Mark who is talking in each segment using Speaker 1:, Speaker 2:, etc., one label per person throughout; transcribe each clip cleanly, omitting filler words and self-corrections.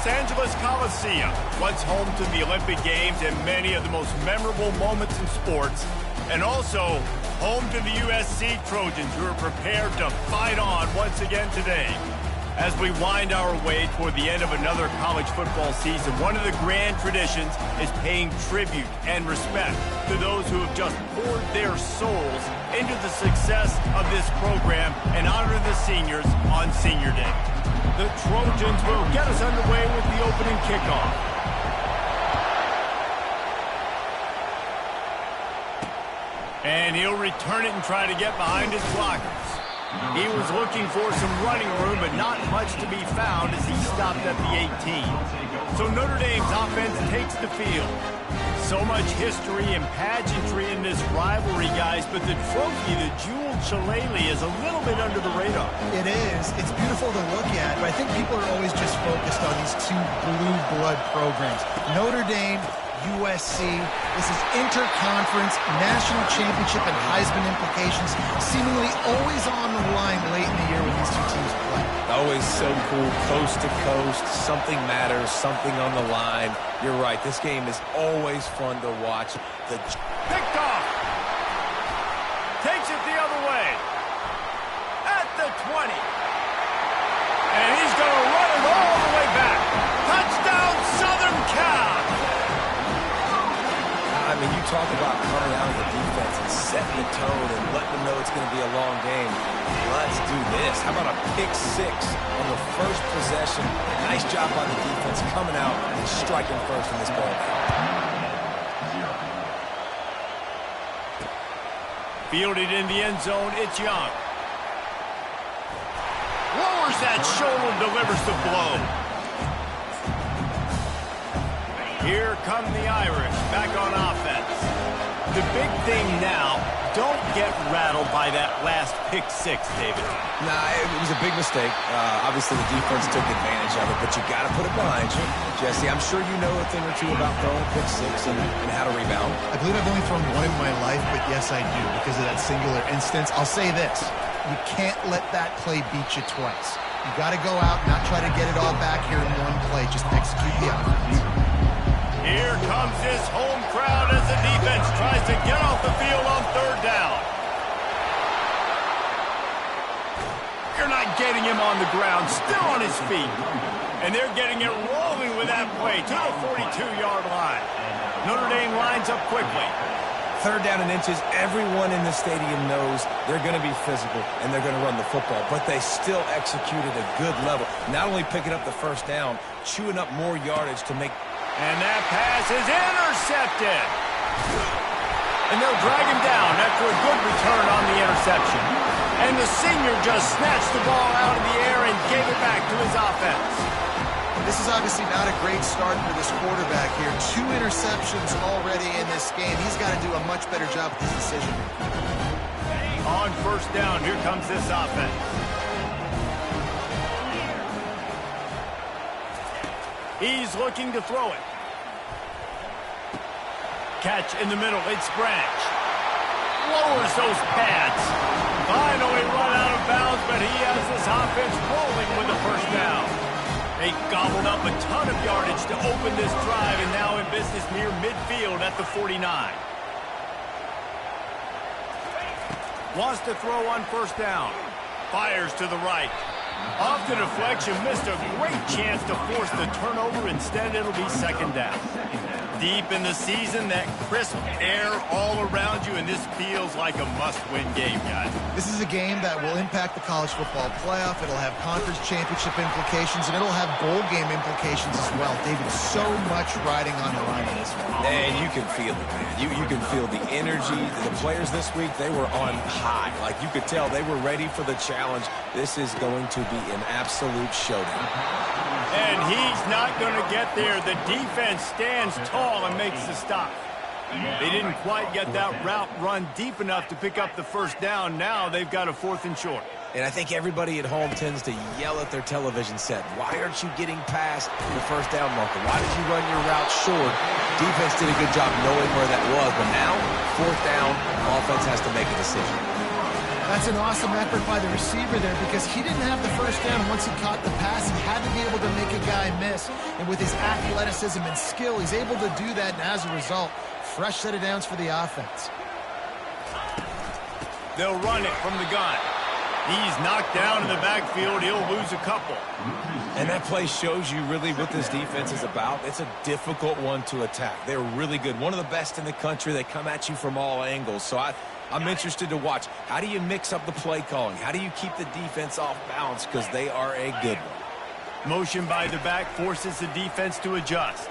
Speaker 1: Los Angeles Coliseum, once home to the Olympic Games and many of the most memorable moments in sports, and also home to the USC Trojans, who are prepared to fight on once again today. As we wind our way toward the end of another college football season, one of the grand traditions is paying tribute and respect to those who have just poured their souls into the success of this program and honor the seniors on Senior Day. The Trojans will get us underway with the opening kickoff. And he'll return it and try to get behind his blockers. He was looking for some running room, but not much to be found as he stopped at the 18. So Notre Dame's offense takes the field. So much history and pageantry in this rivalry, guys, but the trophy, the jeweled shillelagh, is a little bit under the radar.
Speaker 2: It is. It's beautiful to look at, but I think people are always just focused on these two blue blood programs. Notre Dame, USC. This is interconference, national championship, and Heisman implications seemingly always on the line late in the year when these two teams play.
Speaker 3: Always so cool, coast to coast. Something matters, something on the line. You're right. This game is always fun to watch.
Speaker 1: Picked off. Takes it the other way. At the 20. And he's going to run it all the way back. Touchdown, Southern Cal.
Speaker 3: I mean, you talk about coming out of the defense and setting the tone and letting them know it's going to be a long game. Let's do this. How about a pick six on the first possession? Nice job by the defense coming out and striking first in this ball game.
Speaker 1: Fielded in the end zone, it's Young. Lowers that shoulder, delivers the blow. Here come the Irish, back on offense. The big thing now, don't get rattled by that last pick six, David.
Speaker 3: Nah, it was a big mistake. Obviously, the defense took advantage of it, but you got to put it behind you. Jesse, I'm sure you know a thing or two about throwing a pick six and how to rebound.
Speaker 2: I believe I've only thrown one in my life, but yes, I do, because of that singular instance. I'll say this. You can't let that play beat you twice. You got to go out, not try to get it all back here in one play. Just execute the offense.
Speaker 1: Here comes his home crowd as the defense tries to get off the field on third down. You're not getting him on the ground, still on his feet. And they're getting it rolling with that play to the 42-yard line. Notre Dame lines up quickly.
Speaker 3: Third down and inches, everyone in the stadium knows they're going to be physical and they're going to run the football, but they still executed a good level. Not only picking up the first down, chewing up more yardage to make...
Speaker 1: And that pass is intercepted. And they'll drag him down after a good return on the interception. And the senior just snatched the ball out of the air and gave it back to his offense.
Speaker 2: This is obviously not a great start for this quarterback here. 2 interceptions already in this game. He's got to do a much better job with his decision.
Speaker 1: On first down, here comes this offense. He's looking to throw it. Catch in the middle, it's Branch. Lowers those pads. Finally run out of bounds, but he has this offense rolling with the first down. They gobbled up a ton of yardage to open this drive, and now in business near midfield at the 49. Wants to throw on first down. Fires to the right. Off the deflection, missed a great chance to force the turnover. Instead, it'll be second down. Deep in the season, that crisp air all around you, and this feels like a must-win game, guys.
Speaker 2: This is a game that will impact the college football playoff. It'll have conference championship implications, and it'll have bowl game implications as well. David, so much riding on the line in this one.
Speaker 3: And you can feel it, man. You can feel the energy. The players this week, they were on high. Like, you could tell they were ready for the challenge. This is going to be an absolute showdown.
Speaker 1: And he's not going to get there. The defense stands tall and makes the stop. They didn't quite get that route run deep enough to pick up the first down. Now they've got a 4th and short.
Speaker 3: And I think everybody at home tends to yell at their television set. Why aren't you getting past the first down marker? Why did you run your route short? Defense did a good job knowing where that was. But now, 4th down, offense has to make a decision.
Speaker 2: That's an awesome effort by the receiver there because he didn't have the first down. Once he caught the pass, he had to be able to make a guy miss. And with his athleticism and skill, he's able to do that. And as a result, fresh set of downs for the offense.
Speaker 1: They'll run it from the gun. He's knocked down in the backfield. He'll lose a couple.
Speaker 3: And that play shows you really what this defense is about. It's a difficult one to attack. They're really good. One of the best in the country. They come at you from all angles. So I'm interested to watch. How do you mix up the play calling? How do you keep the defense off balance? Because they are a good one.
Speaker 1: Motion by the back forces the defense to adjust.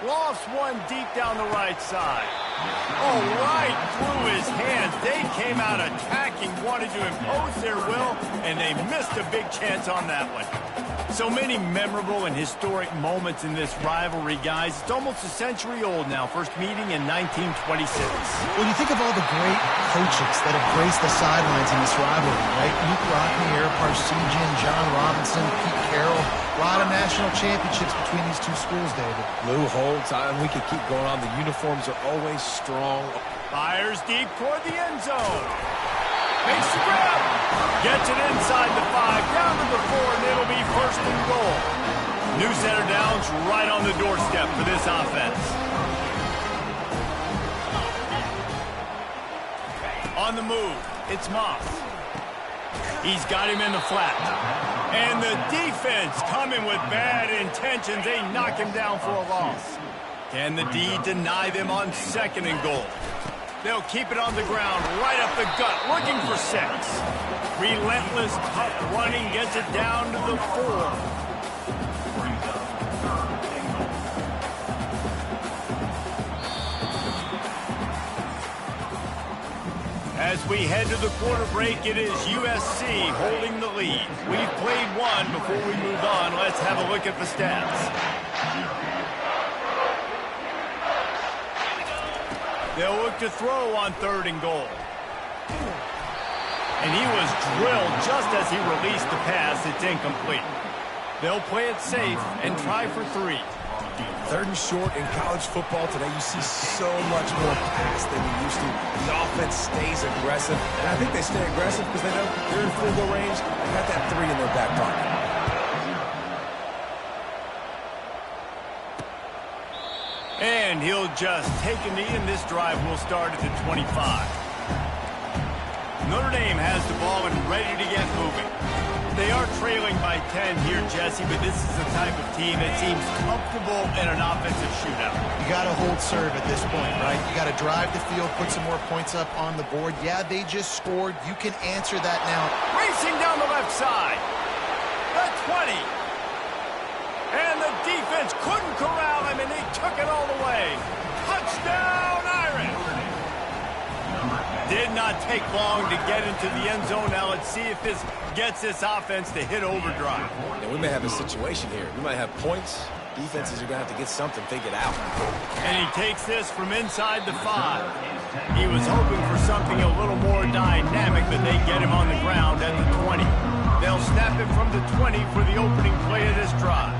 Speaker 1: Lost one deep down the right side. Oh, right through his hands. They came out attacking, wanted to impose their will, and they missed a big chance on that one. So many memorable and historic moments in this rivalry, guys. It's almost a century old now. First meeting in 1926.
Speaker 2: When you think of all the great coaches that have graced the sidelines in this rivalry, right? Luke Rockne, Eric Parsegian, John Robinson, Pete Carroll. A lot of national championships between these two schools, David.
Speaker 3: Lou Holtz, we could keep going on. The uniforms are always strong.
Speaker 1: Fires deep toward the end zone. Makes the grab. Gets it inside the 5, down to the 4, and it'll be first and goal. New set of downs right on the doorstep for this offense. On the move, it's Moss. He's got him in the flat. And the defense coming with bad intentions. They knock him down for a loss. Can the D deny them on second and goal? They'll keep it on the ground, right up the gut, looking for 6. Relentless, tough running gets it down to the 4. As we head to the quarter break, it is USC holding the lead. We've played one. Before we move on, let's have a look at the stats. They'll look to throw on third and goal. And he was drilled just as he released the pass. It's incomplete. They'll play it safe and try for 3.
Speaker 3: Third and short in college football today, you see so much more pass than you used to. The offense stays aggressive, and I think they stay aggressive because they know they're in field goal range. They got that 3 in their back pocket.
Speaker 1: And he'll just take a knee, and this drive will start at the 25. Notre Dame has the ball and ready to get moving. They are trailing by 10 here, Jesse, but this is the type of team that seems comfortable in an offensive shootout.
Speaker 2: You got to hold serve at this point, right? You got to drive the field, put some more points up on the board. Yeah, they just scored. You can answer that now.
Speaker 1: Racing down the left side. The 20. And the defense couldn't corral him, and they took it all the way. Touchdown, Irish! Did not take long to get into the end zone. Now let's see if this gets this offense to hit overdrive.
Speaker 3: Yeah, we may have a situation here. We might have points. Defenses are going to have to get something figured out.
Speaker 1: And he takes this from inside the 5. He was hoping for something a little more dynamic, but they get him on the ground at the 20. They'll snap it from the 20 for the opening play of this drive.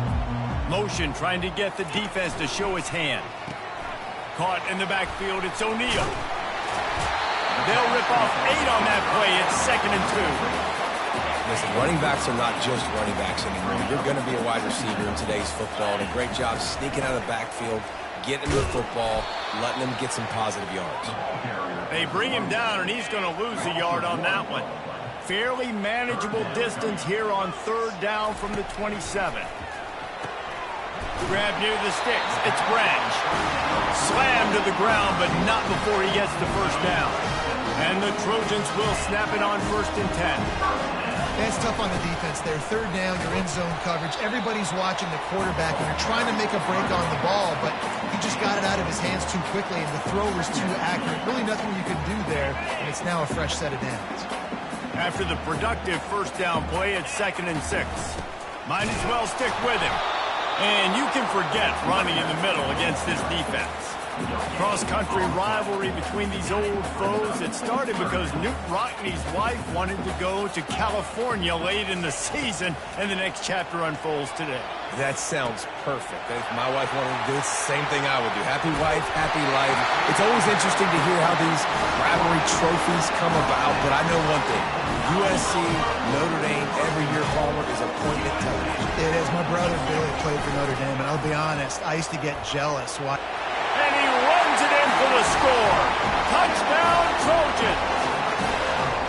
Speaker 1: Motion trying to get the defense to show its hand. Caught in the backfield, it's O'Neal. They'll rip off 8 on that play. It's 2nd and 2.
Speaker 3: Listen, running backs are not just running backs anymore. You're going to be a wide receiver in today's football. And a great job sneaking out of the backfield, getting the football, letting them get some positive yards.
Speaker 1: They bring him down, and he's going to lose a yard on that one. Fairly manageable distance here on 3rd down from the 27. Grab near the sticks. It's Branch. Slammed to the ground, but not before he gets the first down. And the Trojans will snap it on 1st and 10.
Speaker 2: That's tough on the defense there. 3rd down, you're in zone coverage. Everybody's watching the quarterback, and you're trying to make a break on the ball, but he just got it out of his hands too quickly, and the throw was too accurate. Really nothing you can do there, and it's now a fresh set of downs.
Speaker 1: After the productive first down play, it's 2nd and 6. Might as well stick with him. And you can forget running in the middle against this defense. Cross-country rivalry between these old foes. It started because Newt Rockney's wife wanted to go to California late in the season, and the next chapter unfolds today.
Speaker 3: That sounds perfect. If my wife wanted to do it, it's the same thing I would do. Happy wife, happy life. It's always interesting to hear how these rivalry trophies come about, but I know one thing. USC, Notre Dame, every year, Palmer, is appointment television.
Speaker 2: It is. My brother Billy played for Notre Dame, and I'll be honest, I used to get jealous. Why?
Speaker 1: And he runs it in for the score. Touchdown, Trojans.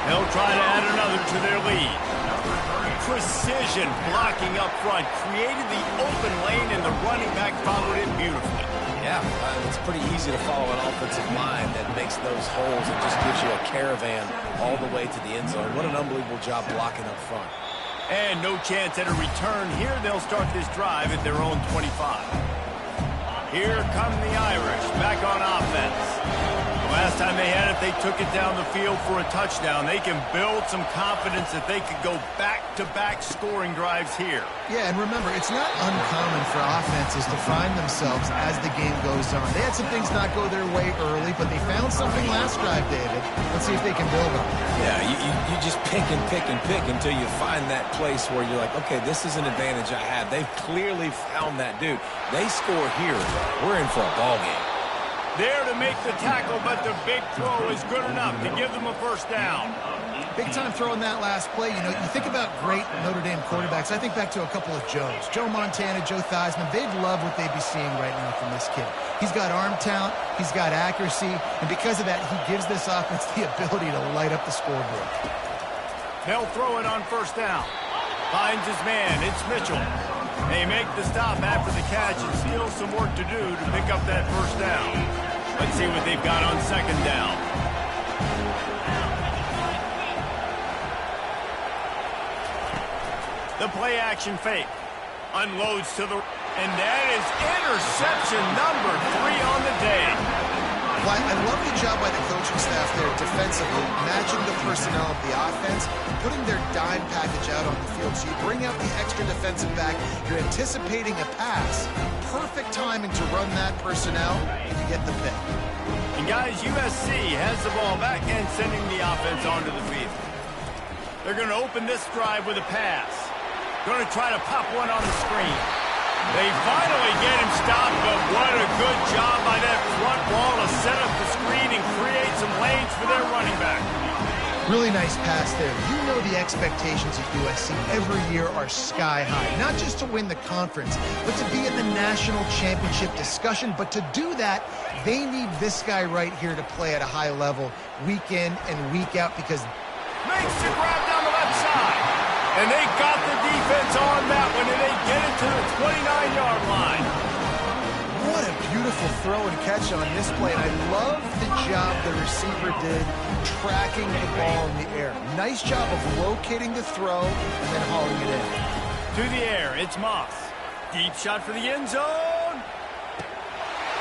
Speaker 1: They'll try to add another to their lead. Precision blocking up front, created the open lane, and the running back followed it beautifully.
Speaker 3: Yeah, it's pretty easy to follow an offensive line that makes those holes and just gives you a caravan all the way to the end zone. What an unbelievable job blocking up front.
Speaker 1: And no chance at a return here. They'll start this drive at their own 25. Here come the Irish back on offense. Last time they had it, they took it down the field for a touchdown. They can build some confidence that they could go back-to-back scoring drives here.
Speaker 2: Yeah, and remember, it's not uncommon for offenses to find themselves as the game goes on. They had some things not go their way early, but they found something last drive, David. Let's see if they can build on it.
Speaker 3: Yeah, you just pick and pick and pick until you find that place where you're like, okay, this is an advantage I have. They've clearly found that dude. They score here, we're in for a ball game.
Speaker 1: There to make the tackle, but the big throw is good enough to give them a first down.
Speaker 2: Big time throw in that last play. You know, you think about great Notre Dame quarterbacks. I think back to a couple of Joes. Joe Montana, Joe Theismann. They'd love what they'd be seeing right now from this kid. He's got arm talent. He's got accuracy. And because of that, he gives this offense the ability to light up the scoreboard.
Speaker 1: They'll throw it on first down. Finds his man. It's Mitchell. They make the stop after the catch and still some work to do to pick up that first down. Let's see what they've got on second down. The play action fake. Unloads to the... And that is interception number 3 on the day.
Speaker 2: Well, I love the job by the coaching staff there defensively, matching the personnel of the offense, putting their dime package out on the field. So you bring out the extra defensive back, you're anticipating a pass. Perfect timing to run that personnel, and you get the pick.
Speaker 1: And guys, USC has the ball back and sending the offense onto the field. They're going to open this drive with a pass. Going to try to pop one on the screen. They finally get him stopped, but what a good job by that front wall to set up the screen and create some lanes for their running back.
Speaker 2: Really nice pass there. You know the expectations at USC every year are sky high. Not just to win the conference, but to be in the national championship discussion. But to do that, they need this guy right here to play at a high level week in and week out because...
Speaker 1: Makes the grab down the left side. And they got the defense on that one, and they get it to the 29-yard line.
Speaker 2: What a beautiful throw and catch on this play. And I love the job the receiver did tracking the ball in the air. Nice job of locating the throw and then hauling it in.
Speaker 1: To the air, it's Moss. Deep shot for the end zone.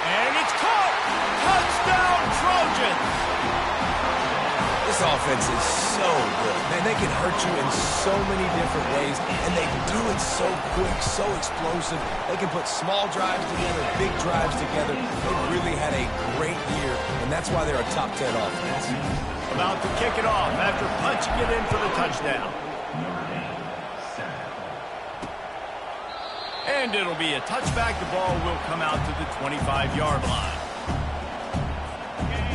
Speaker 1: And it's caught. Touchdown, Trojans.
Speaker 3: This offense is so good. Man, they can hurt you in so many different ways, and they do it so quick, so explosive. They can put small drives together, big drives together. They've really had a great year, and that's why they're a top 10 offense.
Speaker 1: About to kick it off after punching it in for the touchdown. And it'll be a touchback. The ball will come out to the 25-yard line.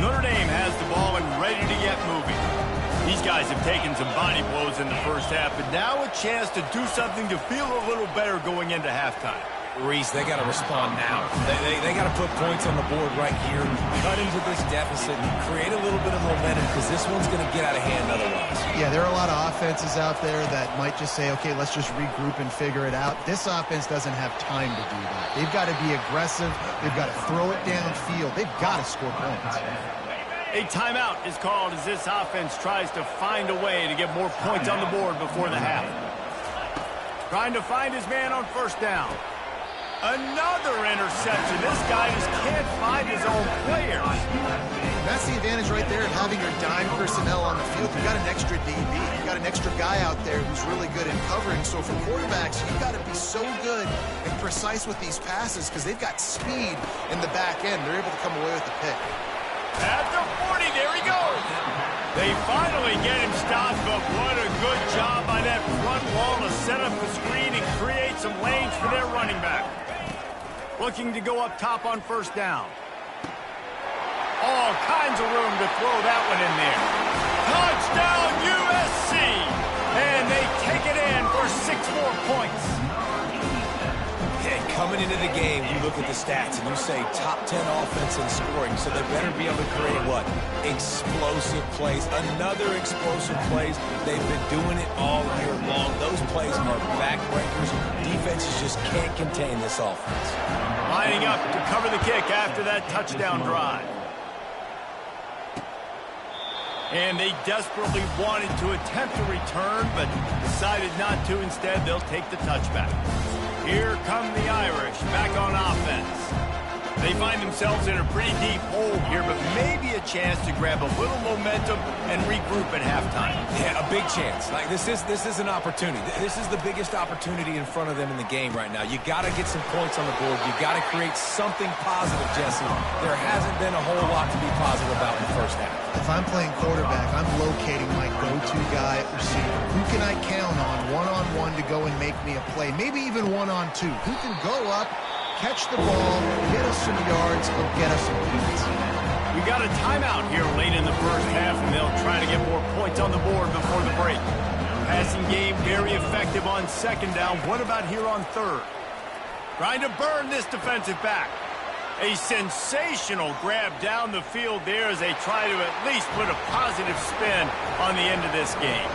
Speaker 1: Notre Dame has the ball and ready to get moving. These guys have taken some body blows in the first half, but now a chance to do something to feel a little better going into halftime.
Speaker 3: Reese, they got to respond now. They got to put points on the board right here, cut into this deficit, and create a little bit of momentum because this one's going to get out of hand otherwise.
Speaker 2: Yeah, there are a lot of offenses out there that might just say, okay, let's just regroup and figure it out. This offense doesn't have time to do that. They've got to be aggressive. They've got to throw it downfield. They've got to score points.
Speaker 1: A timeout is called as this offense tries to find a way to get more points on the board before the half. Trying to find his man on first down. Another interception. This guy just can't find his own players.
Speaker 2: That's the advantage right there of having your dime personnel on the field. You've got an extra DB. You've got an extra guy out there who's really good in covering. So for quarterbacks, you've got to be so good and precise with these passes because they've got speed in the back end. They're able to come away with the pick.
Speaker 1: At the 40, there he goes. They finally get him stopped, but what a good job by that front wall to set up the screen and create some lanes for their running back. Looking to go up top on first down. All kinds of room to throw that one in there. Touchdown, USC! And they take it in for 6 more points.
Speaker 3: And coming into the game, you look at the stats and you say top 10 offense in scoring, so they better be able to create what? Explosive plays. Another explosive plays. They've been doing it all year long. Those plays are backbreakers. Defenses just can't contain this offense.
Speaker 1: Lining up to cover the kick after that touchdown drive. And they desperately wanted to attempt a return, but decided not to. Instead, they'll take the touchback. Here come the Irish, back on offense. They find themselves in a pretty deep hole here, but maybe a chance to grab a little momentum and regroup at halftime.
Speaker 3: Yeah, a big chance. Like this is an opportunity. This is the biggest opportunity in front of them in the game right now. You got to get some points on the board. You got to create something positive, Jesse. There hasn't been a whole lot to be positive about in the first half.
Speaker 2: If I'm playing quarterback, I'm locating my go-to guy at receiver. Who can I count on one-on-one to go and make me a play? Maybe even one-on-two. Who can go up, catch the ball, get us some yards, or get us some points?
Speaker 1: We got a timeout here late in the first half, and they'll try to get more points on the board before the break. Passing game very effective on second down. What about here on third? Trying to burn this defensive back. A sensational grab down the field there as they try to at least put a positive spin on the end of this game.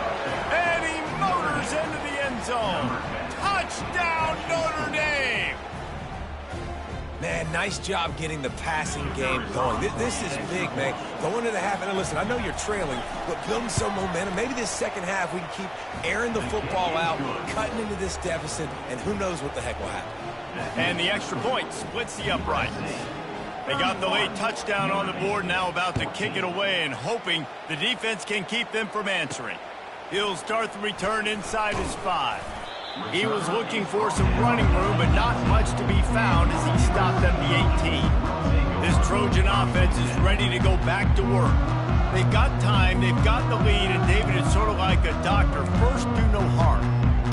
Speaker 1: And he motors into the end zone. Touchdown, Notre Dame!
Speaker 3: Man, nice job getting the passing game going. This is big, man. Going to the half, and listen, I know you're trailing, but building some momentum. Maybe this second half we can keep airing the football out, cutting into this deficit, and who knows what the heck will happen.
Speaker 1: And the extra point splits the uprights. They got the late touchdown on the board, now about to kick it away and hoping the defense can keep them from answering. He'll start the return inside his 5. He was looking for some running room, but not much to be found as he stopped at the 18. This Trojan offense is ready to go back to work. They've got time, they've got the lead, and David is sort of like a doctor. First, do no harm.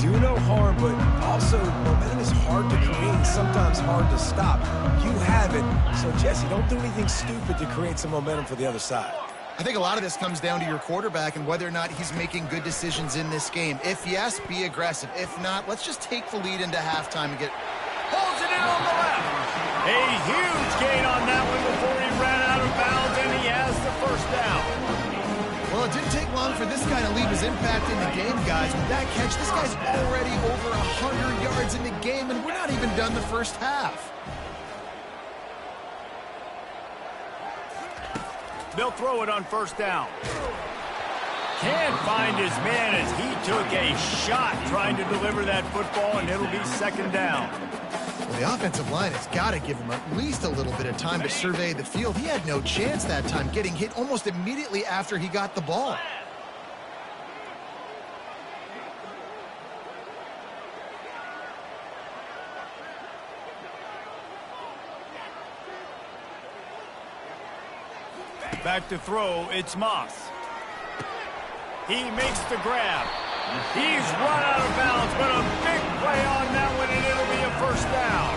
Speaker 3: Do no harm, but also momentum is hard to create and sometimes hard to stop. You have it, so Jesse, don't do anything stupid to create some momentum for the other side.
Speaker 2: I think a lot of this comes down to your quarterback and whether or not he's making good decisions in this game. If yes, be aggressive. If not, let's just take the lead into halftime and get...
Speaker 1: Pulls it in on the left. A huge gain on that one before he ran out of bounds, and he has the first down.
Speaker 2: Well, it didn't take long for this guy to leave his impact in the game, guys. With that catch, this guy's already over 100 yards in the game, and we're not even done the first half.
Speaker 1: They'll throw it on first down. Can't find his man as he took a shot trying to deliver that football, and it'll be second down.
Speaker 2: Well, the offensive line has got to give him at least a little bit of time to survey the field. He had no chance that time, getting hit almost immediately after he got the ball.
Speaker 1: Back to throw, it's Moss. He makes the grab. He's run out of bounds, but a big play on that one, and it'll be a first down.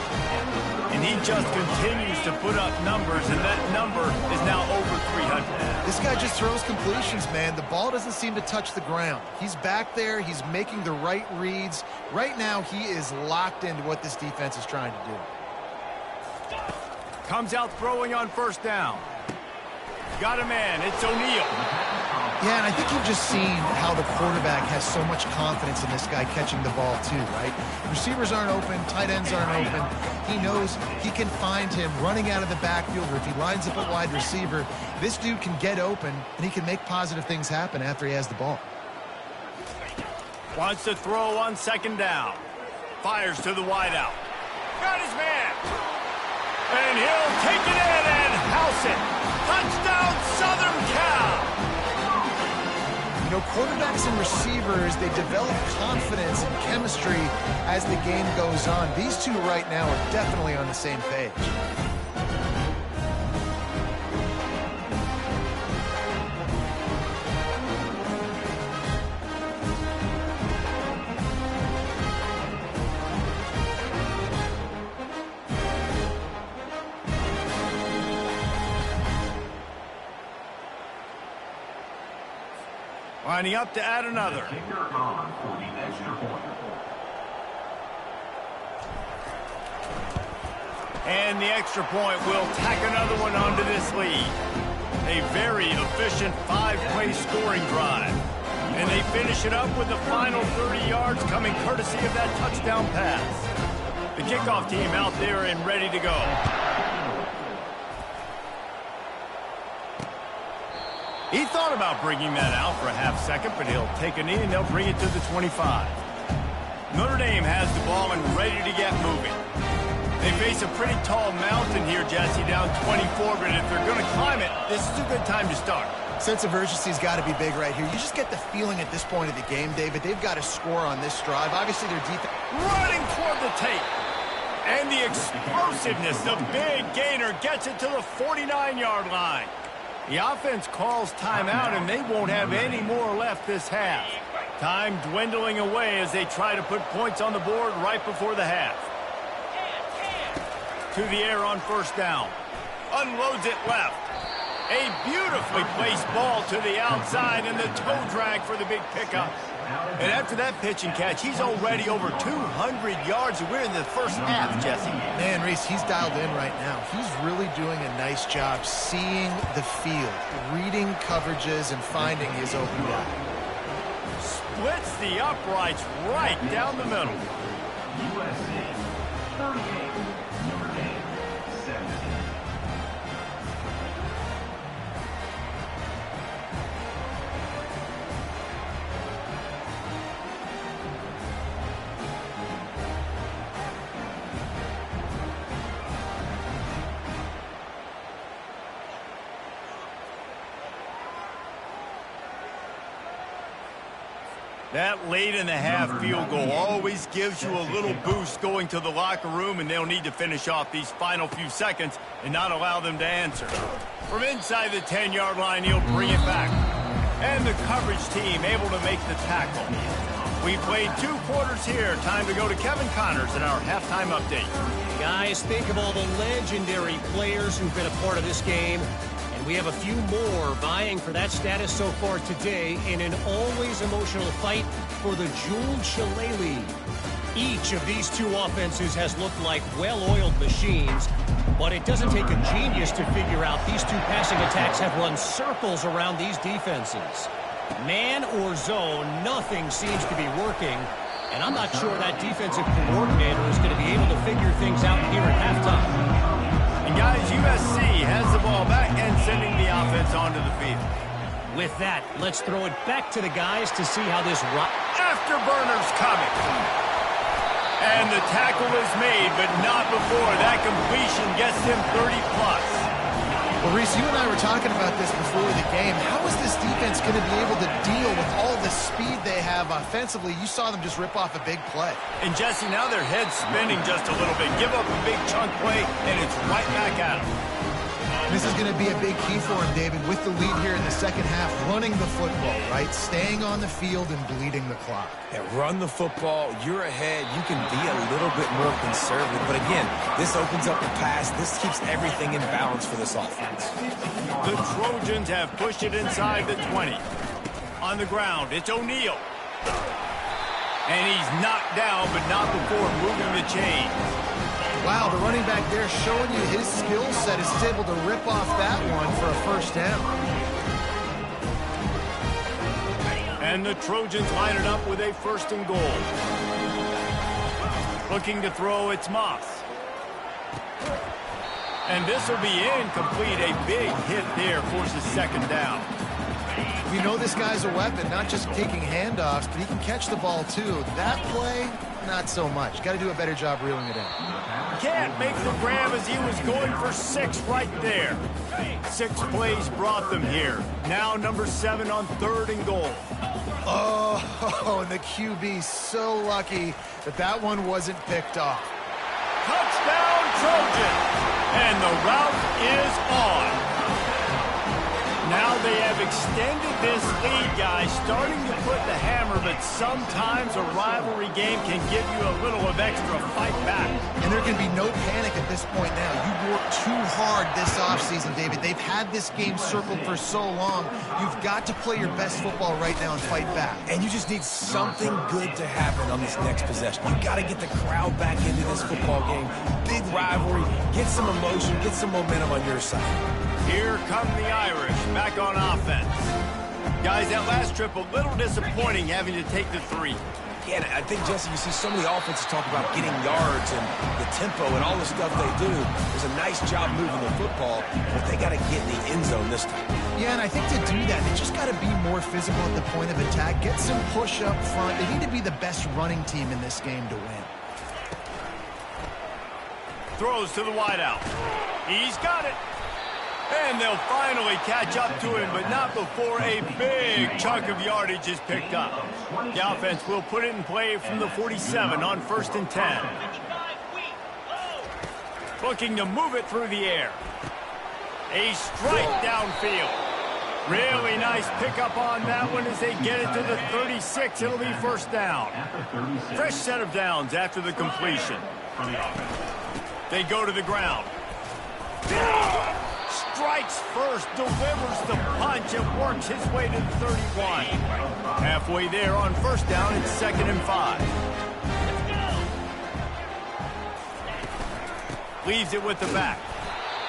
Speaker 1: And he just continues to put up numbers, and that number is now over 300.
Speaker 2: This guy just throws completions, man. The ball doesn't seem to touch the ground. He's back there. He's making the right reads. Right now, he is locked into what this defense is trying to do.
Speaker 1: Comes out throwing on first down. Got a man. It's O'Neal.
Speaker 2: Yeah, and I think you've just seen how the quarterback has so much confidence in this guy catching the ball too, right? Receivers aren't open, tight ends aren't open. He knows he can find him running out of the backfield, or if he lines up at wide receiver, this dude can get open, and he can make positive things happen after he has the ball.
Speaker 1: Wants to throw on second down. Fires to the wideout. Got his man. And he'll take it in and house it. Touchdown, Southern Cal.
Speaker 2: You know, quarterbacks and receivers, they develop confidence and chemistry as the game goes on. These two right now are definitely on the same page.
Speaker 1: Lining up to add another. And the extra point will tack another one onto this lead. A very efficient 5-play scoring drive. And they finish it up with the final 30 yards coming courtesy of that touchdown pass. The kickoff team out there and ready to go. He thought about bringing that out for a half second, but he'll take a knee and they'll bring it to the 25. Notre Dame has the ball and ready to get moving. They face a pretty tall mountain here, Jesse, down 24, but if they're going to climb it, this is a good time to start.
Speaker 2: Sense of urgency's got to be big right here. You just get the feeling at this point of the game, David, they've got to score on this drive. Obviously, their defense
Speaker 1: Running toward the tape. And the explosiveness, the big gainer gets it to the 49-yard line. The offense calls timeout, and they won't have any more left this half. Time dwindling away as they try to put points on the board right before the half. To the air on first down. Unloads it left. A beautifully placed ball to the outside, and the toe drag for the big pickup. And after that pitch and catch, he's already over 200 yards, and we're in the first half, Jesse.
Speaker 2: Man, Reese, he's dialed in right now. He's really doing a nice job seeing the field, reading coverages, and finding his open guy.
Speaker 1: Splits the uprights right down the middle.
Speaker 4: USC 38, Notre Dame 17.
Speaker 1: That late in the half field goal always gives you a little boost going to the locker room, and they'll need to finish off these final few seconds and not allow them to answer. From inside the 10-yard line, he'll bring it back. And the coverage team able to make the tackle. We played 2 quarters here. Time to go to Kevin Connors in our halftime update.
Speaker 5: Guys, think of all the legendary players who've been a part of this game. We have a few more vying for that status so far today in an always emotional fight for the jeweled shillelagh. Each of these 2 offenses has looked like well-oiled machines, but it doesn't take a genius to figure out these 2 passing attacks have run circles around these defenses. Man or zone, nothing seems to be working, and I'm not sure that defensive coordinator is going to be able to figure things out here at halftime.
Speaker 1: And guys, USC has the ball back and sending the offense onto the field.
Speaker 5: With that, let's throw it back to the guys to see how this
Speaker 1: Afterburner's coming. And the tackle is made, but not before that completion gets him 30+.
Speaker 2: Well, Reese, you and I were talking about this before the game. How is this defense going to be able to deal with all the speed they have offensively? You saw them just rip off a big play.
Speaker 1: And, Jesse, now their head's spinning just a little bit. Give up a big chunk play, and it's right back at them.
Speaker 2: This is going to be a big key for him, David, with the lead here in the second half, running the football, right? Staying on the field and bleeding the clock.
Speaker 3: Yeah, run the football. You're ahead. You can be a little bit more conservative. But again, this opens up the pass. This keeps everything in balance for this offense.
Speaker 1: The Trojans have pushed it inside the 20. On the ground, it's O'Neal. And he's knocked down, but not before moving the chains.
Speaker 2: Wow, the running back there showing you his skill set is able to rip off that one for a first down.
Speaker 1: And the Trojans line it up with a 1st and goal. Looking to throw, it's Moss. And this will be incomplete. A big hit there forces 2nd down.
Speaker 2: We know this guy's a weapon, not just taking handoffs, but he can catch the ball too. That play, not so much. Got to do a better job reeling it in.
Speaker 1: can't make the grab as he was going for 6 right there. 6 plays brought them here. Now number 7 on 3rd and goal.
Speaker 2: Oh, and the QB so lucky that one wasn't picked off.
Speaker 1: Touchdown, Trojan! And the route is on. Now they have extended this lead, guys, starting to put the hammer, but sometimes a rivalry game can give you a little of extra fight back.
Speaker 2: And there can be no panic at this point now. You worked too hard this offseason, David. They've had this game circled for so long. You've got to play your best football right now and fight back.
Speaker 3: And you just need something good to happen on this next possession. You got to get the crowd back into this football game. Big rivalry. Get some emotion. Get some momentum on your side.
Speaker 1: Here come the Irish, back on offense. Guys, that last trip a little disappointing having to take the 3.
Speaker 3: Yeah, I think, Jesse, you see so many offenses talk about getting yards and the tempo and all the stuff they do. There's a nice job moving the football, but they got to get in the end zone this time.
Speaker 2: Yeah, and I think to do that, they just got to be more physical at the point of attack, get some push up front. They need to be the best running team in this game to win.
Speaker 1: Throws to the wideout. He's got it. And they'll finally catch up to him, but not before a big chunk of yardage is picked up. The offense will put it in play from the 47 on 1st and 10. Looking to move it through the air. A strike downfield. Really nice pickup on that one as they get it to the 36. It'll be 1st down. Fresh set of downs after the completion. They go to the ground. Strikes first, delivers the punch, and works his way to the 31. Halfway there on 1st down, it's 2nd and 5. Leaves it with the back.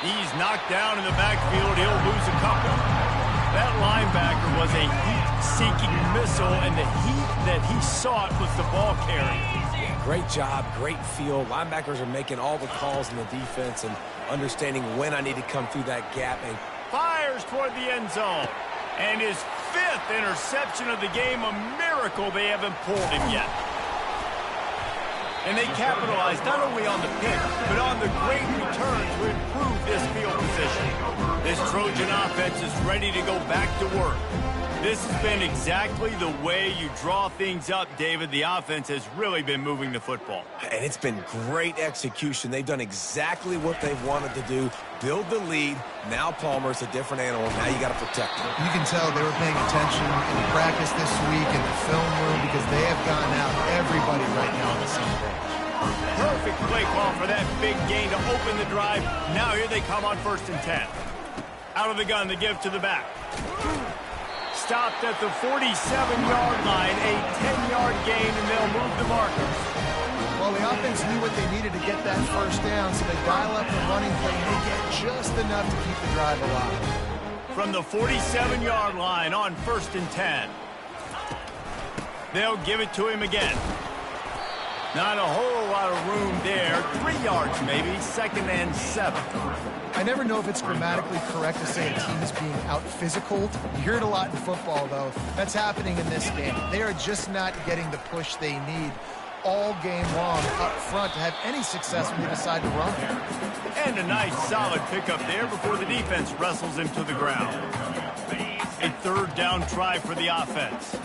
Speaker 1: He's knocked down in the backfield. He'll lose a couple. That linebacker was a heat-seeking missile, and the heat that he sought was the ball carrier.
Speaker 3: Great job, great feel. Linebackers are making all the calls in the defense and understanding when I need to come through that gap. And
Speaker 1: fires toward the end zone. And his 5th interception of the game, a miracle they haven't pulled him yet. And they capitalized not only on the pick, but on the great return to improve this field position. This Trojan offense is ready to go back to work. This has been exactly the way you draw things up, David. The offense has really been moving the football.
Speaker 3: And it's been great execution. They've done exactly what they've wanted to do. Build the lead. Now Palmer's a different animal. Now you got to protect him.
Speaker 2: You can tell they were paying attention in practice this week in the film room because they have gotten out everybody right now on the same page.
Speaker 1: Perfect play call for that big gain to open the drive. Now here they come on 1st and 10. Out of the gun, the give to the back. Stopped at the 47-yard line, a 10-yard gain, and they'll move the markers.
Speaker 2: Well, the offense knew what they needed to get that 1st down, so they dial up the running play, and they get just enough to keep the drive alive.
Speaker 1: From the 47-yard line on 1st and 10. They'll give it to him again. Not a whole lot of room there. 3 yards maybe, 2nd and 7.
Speaker 2: I never know if it's grammatically correct to say a team is being out-physicaled. You hear it a lot in football, though. That's happening in this game. They are just not getting the push they need all game long up front to have any success when they decide to run.
Speaker 1: And a nice solid pickup there before the defense wrestles him to the ground. A 3rd down try for the offense.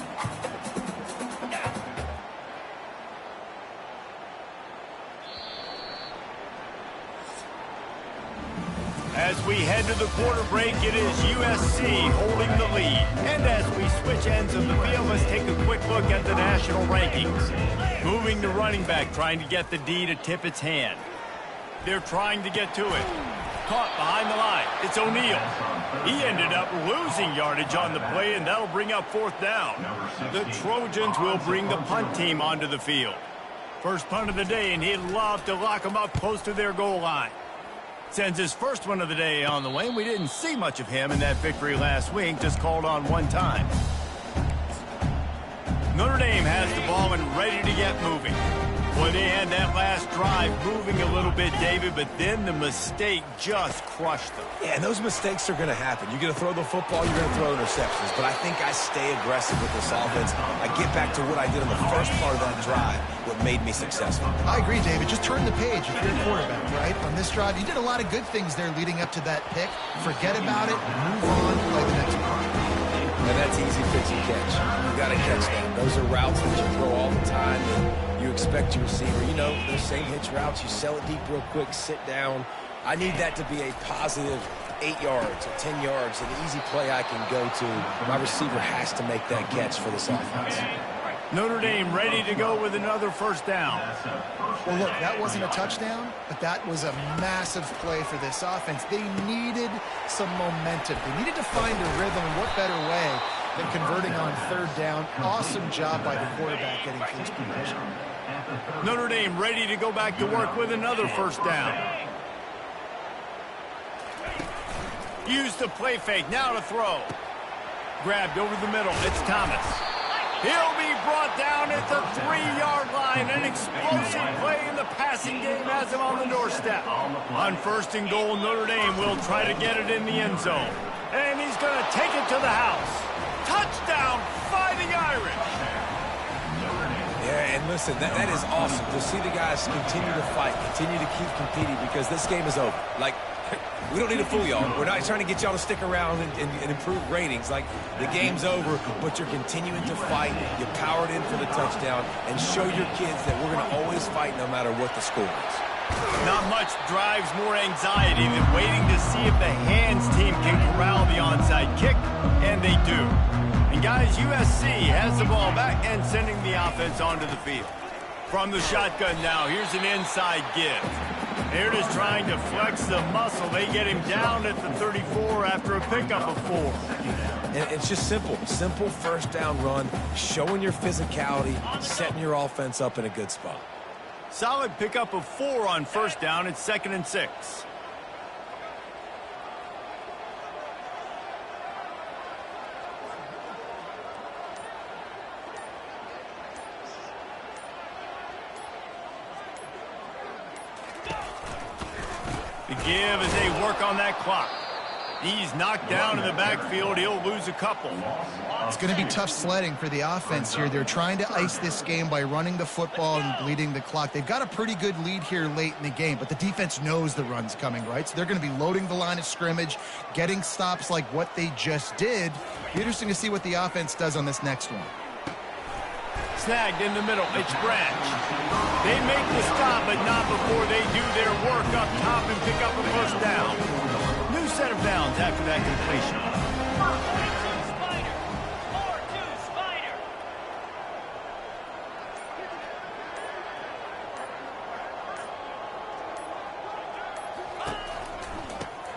Speaker 1: As we head to the quarter break, it is USC holding the lead. And as we switch ends of the field, let's take a quick look at the national rankings. Moving to running back, trying to get the D to tip its hand. They're trying to get to it. Caught behind the line. It's O'Neal. He ended up losing yardage on the play, and that'll bring up 4th down. The Trojans will bring the punt team onto the field. First punt of the day, and he'd love to lock them up close to their goal line. Sends his first one of the day on the way. We didn't see much of him in that victory last week, just called on 1 time. Notre Dame has the ball and ready to get moving. Well, they had that last drive moving a little bit, David, but then the mistake just crushed them.
Speaker 3: Yeah, and those mistakes are going to happen. You're going to throw the football, you're going to throw interceptions. But I think I stay aggressive with this offense. I get back to what I did in the first part of that drive, what made me successful.
Speaker 2: I agree, David. Just turn the page if you're a quarterback, right? On this drive, you did a lot of good things there leading up to that pick. Forget about it, move on, play the next one.
Speaker 3: And that's easy pitch and catch. You got to catch that. Those are routes that you throw all the time and you expect your receiver. You know, those same hitch routes, you sell it deep real quick, sit down. I need that to be a positive 8 yards or 10 yards, an easy play I can go to. My receiver has to make that catch for this offense.
Speaker 1: Notre Dame ready to go with another first down.
Speaker 2: Well, look, that wasn't a touchdown, but that was a massive play for this offense. They needed some momentum. They needed to find a rhythm, and what better way than converting on third down. Awesome job by the quarterback getting to this position.
Speaker 1: Notre Dame ready to go back to work with another first down. Use the play fake, now to throw. Grabbed over the middle, it's Thomas. He'll be brought down at the 3-yard line. An explosive play in the passing game has him on the doorstep. On first and goal, Notre Dame will try to get it in the end zone. And he's going to take it to the house. Touchdown, Fighting Irish.
Speaker 3: Yeah, and listen, that is awesome to see the guys continue to fight, continue to keep competing because this game is over. Like, we don't need to fool y'all. We're not trying to get y'all to stick around and improve ratings. Like, the game's over, but you're continuing to fight. You powered in for the touchdown and show your kids that we're going to always fight no matter what the score is.
Speaker 1: Not much drives more anxiety than waiting to see if the hands team can corral the onside kick, and they do. And guys, USC has the ball back and sending the offense onto the field. From the shotgun now, here's an inside give. They're just trying to flex the muscle. They get him down at the 34 after a pickup of 4.
Speaker 3: And it's just simple. Simple first down run, showing your physicality, setting your offense up in a good spot.
Speaker 1: Solid pickup of 4 on first down. It's 2nd and 6. The give as they work on that clock. He's knocked down in the backfield. He'll lose a couple.
Speaker 2: It's going to be tough sledding for the offense here. They're trying to ice this game by running the football and bleeding the clock. They've got a pretty good lead here late in the game, but the defense knows the run's coming, right? So they're going to be loading the line of scrimmage, getting stops like what they just did. Be interesting to see what the offense does on this next one.
Speaker 1: Snagged in the middle. It's Branch. They make the stop, but not before they do their work up top and pick up a first down. New set of downs after that completion.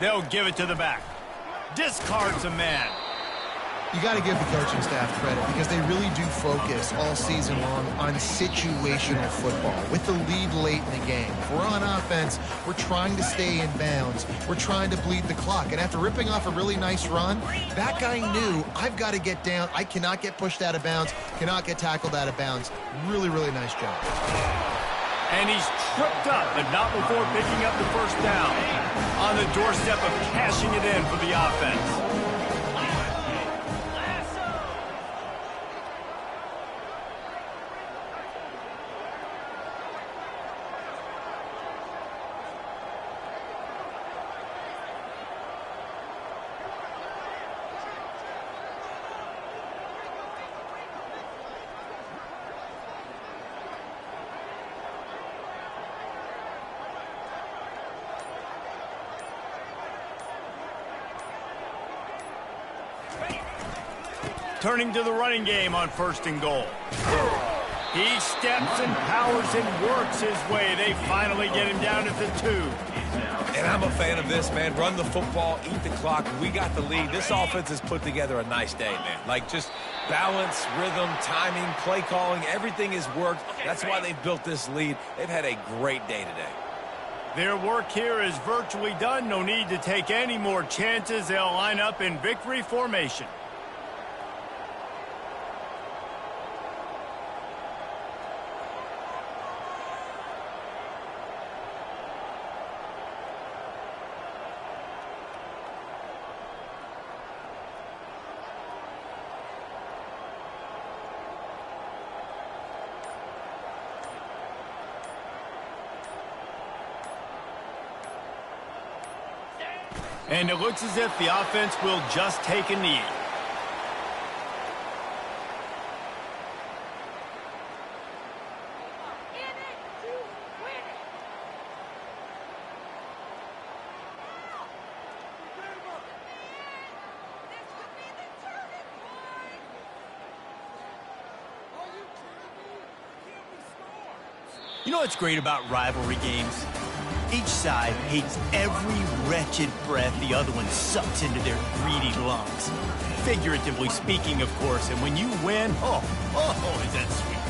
Speaker 1: They'll give it to the back. Discards a man.
Speaker 2: You got to give the coaching staff credit because they really do focus all season long on situational football with the lead late in the game. If we're on offense, we're trying to stay in bounds. We're trying to bleed the clock. And after ripping off a really nice run, that guy knew, I've got to get down. I cannot get pushed out of bounds, cannot get tackled out of bounds. Really, really nice job.
Speaker 1: And he's tripped up, but not before picking up the first down. On the doorstep of cashing it in for the offense. Turning to the running game on first and goal. He steps and powers and works his way. They finally get him down at the 2.
Speaker 3: And I'm a fan of this, man. Run the football, eat the clock. We got the lead. This offense has put together a nice day, man. Like, just balance, rhythm, timing, play calling, everything has worked. That's why they've built this lead. They've had a great day today.
Speaker 1: Their work here is virtually done. No need to take any more chances. They'll line up in victory formation. And it looks as if the offense will just take a knee.
Speaker 6: You know what's great about rivalry games? Each side hates every wretched breath the other one sucks into their greedy lungs. Figuratively speaking, of course, and when you win, oh, is that sweet.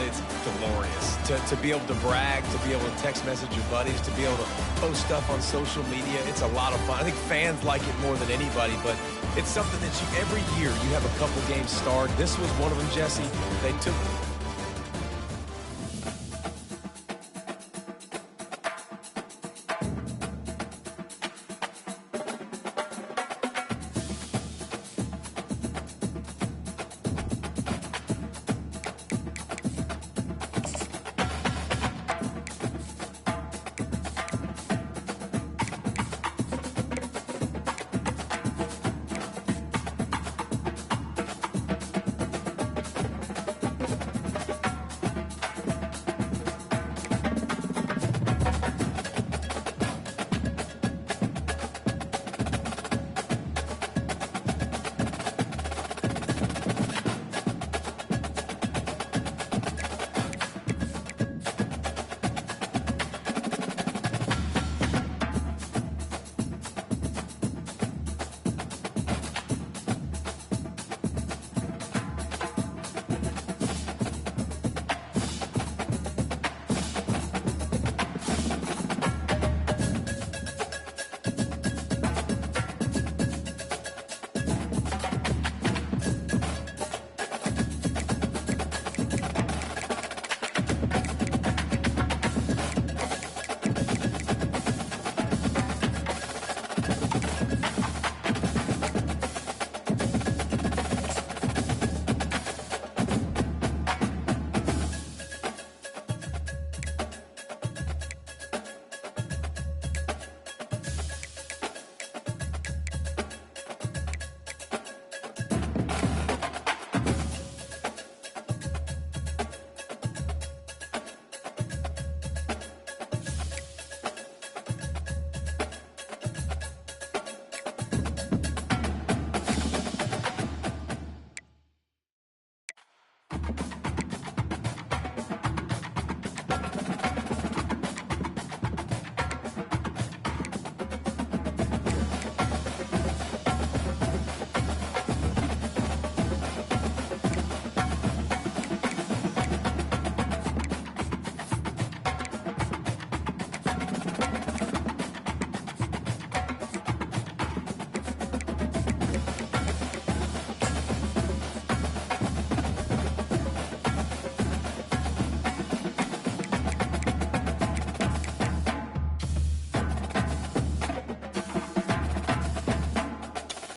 Speaker 3: It's glorious. To be able to brag, to be able to text message your buddies, to be able to post stuff on social media, it's a lot of fun. I think fans like it more than anybody, but it's something that every year you have a couple games starred. This was one of them, Jesse. They took